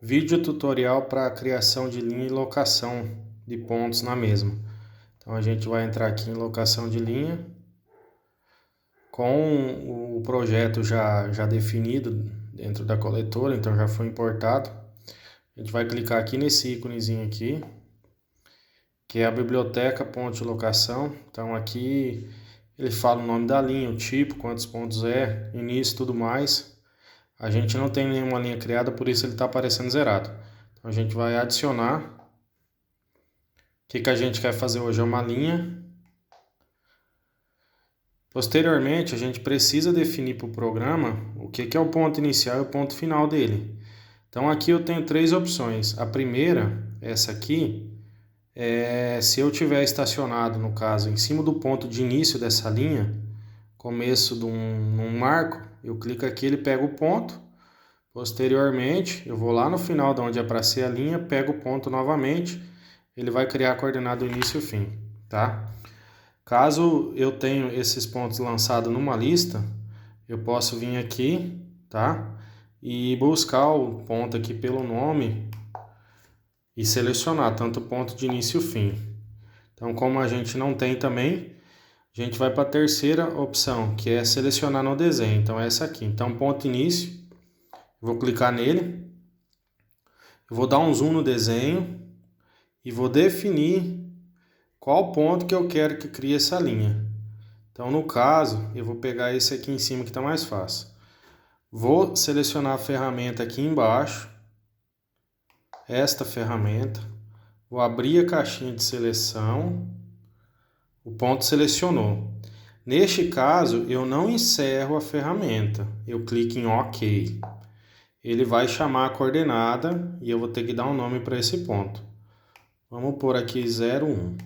Vídeo tutorial para criação de linha e locação de pontos na mesma. Então a gente vai entrar aqui em locação de linha com o projeto já definido dentro da coletora, então já foi importado. A gente vai clicar aqui nesse íconezinho aqui, que é a biblioteca ponto de locação. Então aqui ele fala o nome da linha, o tipo, quantos pontos é, início e tudo mais. A gente não tem nenhuma linha criada, por isso ele está aparecendo zerado. Então a gente vai adicionar. O que a gente quer fazer hoje é uma linha. Posteriormente, a gente precisa definir para o programa o que é o ponto inicial e o ponto final dele. Então aqui eu tenho três opções. A primeira, essa aqui, se eu tiver estacionado, no caso, em cima do ponto de início dessa linha, começo de um marco, eu clico aqui, ele pega o ponto. Posteriormente, eu vou lá no final de onde é para ser a linha, pego o ponto novamente, ele vai criar a coordenada do início e fim, tá? Caso eu tenha esses pontos lançados numa lista, eu posso vir aqui, tá? E buscar o ponto aqui pelo nome e selecionar tanto o ponto de início e fim. Então, como a gente não tem também, a gente vai para a terceira opção, que é selecionar no desenho. Então, é essa aqui. Então, ponto início. Vou clicar nele, eu vou dar um zoom no desenho e vou definir qual ponto que eu quero que crie essa linha. Então, no caso, eu vou pegar esse aqui em cima que está mais fácil. Vou selecionar a ferramenta aqui embaixo, esta ferramenta, vou abrir a caixinha de seleção, o ponto selecionou. Neste caso, eu não encerro a ferramenta, eu clico em OK. Ele vai chamar a coordenada e eu vou ter que dar um nome para esse ponto. Vamos pôr aqui 01,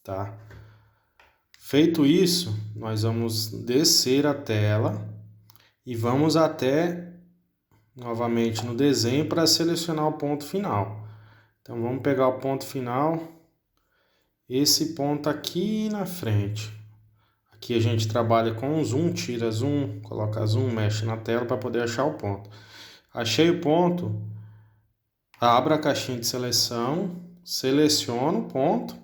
tá? Feito isso, nós vamos descer a tela e vamos até novamente no desenho para selecionar o ponto final. Então vamos pegar o ponto final, esse ponto aqui na frente. Aqui a gente trabalha com zoom, tira zoom, coloca zoom, mexe na tela para poder achar o ponto. Achei o ponto, abro a caixinha de seleção, seleciono o ponto.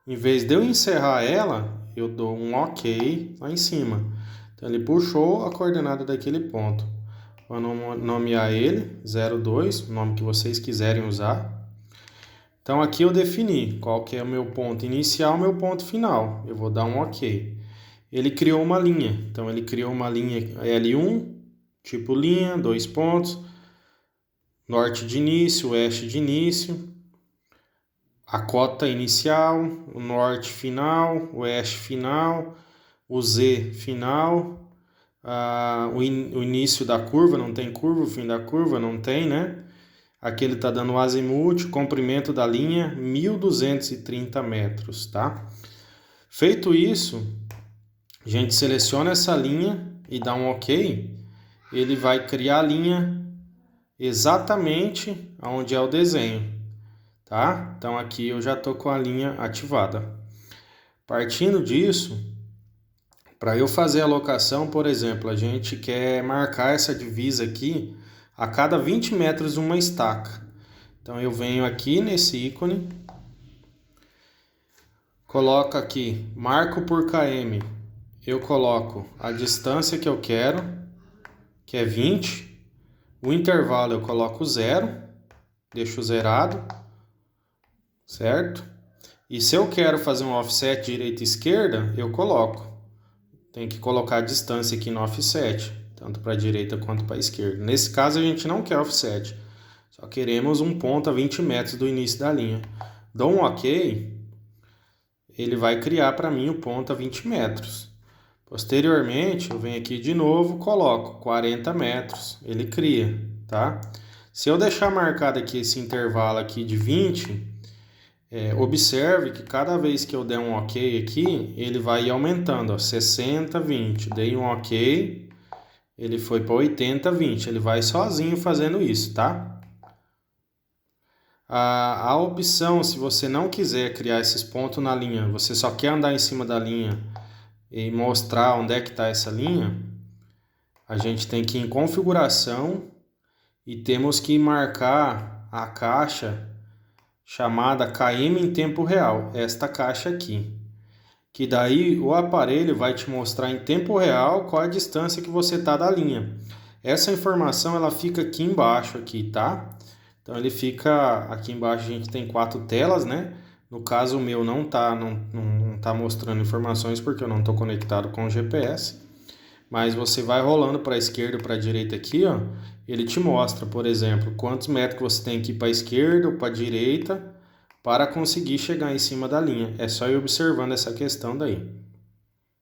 Em vez de eu encerrar ela, eu dou um OK lá em cima. Então ele puxou a coordenada daquele ponto. Vou nomear ele 02, o nome que vocês quiserem usar. Então aqui eu defini qual que é o meu ponto inicial e o meu ponto final. Eu vou dar um OK. Ele criou uma linha. Então ele criou uma linha L1, tipo linha, 2 pontos. Norte de início, oeste de início. A cota inicial, o norte final, o oeste final, o Z final, o início da curva, não tem curva, o fim da curva não tem, né? Aqui ele está dando o azimuth, comprimento da linha, 1.230 metros, tá? Feito isso, a gente seleciona essa linha e dá um OK. Ele vai criar a linha exatamente onde é o desenho. Tá? Então aqui eu já estou com a linha ativada. Partindo disso, para eu fazer a locação, por exemplo, a gente quer marcar essa divisa aqui a cada 20 metros uma estaca. Então eu venho aqui nesse ícone, coloco aqui, marco por km, eu coloco a distância que eu quero, que é 20, o intervalo eu coloco 0, deixo zerado, certo? E se eu quero fazer um offset direita e esquerda, eu coloco. Tem que colocar a distância aqui no offset, tanto para a direita quanto para a esquerda. Nesse caso a gente não quer offset, só queremos um ponto a 20 metros do início da linha. Dou um OK, ele vai criar para mim o ponto a 20 metros. Posteriormente, eu venho aqui de novo, coloco 40 metros, ele cria, tá? Se eu deixar marcado aqui esse intervalo aqui de 20, observe que cada vez que eu der um OK aqui, ele vai aumentando, ó, 60, 20. Dei um OK, ele foi para 80, 20. Ele vai sozinho fazendo isso, tá? A opção, se você não quiser criar esses pontos na linha, você só quer andar em cima da linha e mostrar onde é que está essa linha, a gente tem que ir em configuração e temos que marcar a caixa chamada KM em tempo real, esta caixa aqui. Que daí o aparelho vai te mostrar em tempo real qual a distância que você está da linha. Essa informação ela fica aqui embaixo, aqui, tá? Então ele fica aqui embaixo, a gente tem 4 telas, né? No caso o meu não tá mostrando informações porque eu não estou conectado com o GPS. Mas você vai rolando para a esquerda ou para a direita aqui, ó. Ele te mostra, por exemplo, quantos metros você tem que ir para a esquerda ou para a direita para conseguir chegar em cima da linha. É só ir observando essa questão daí.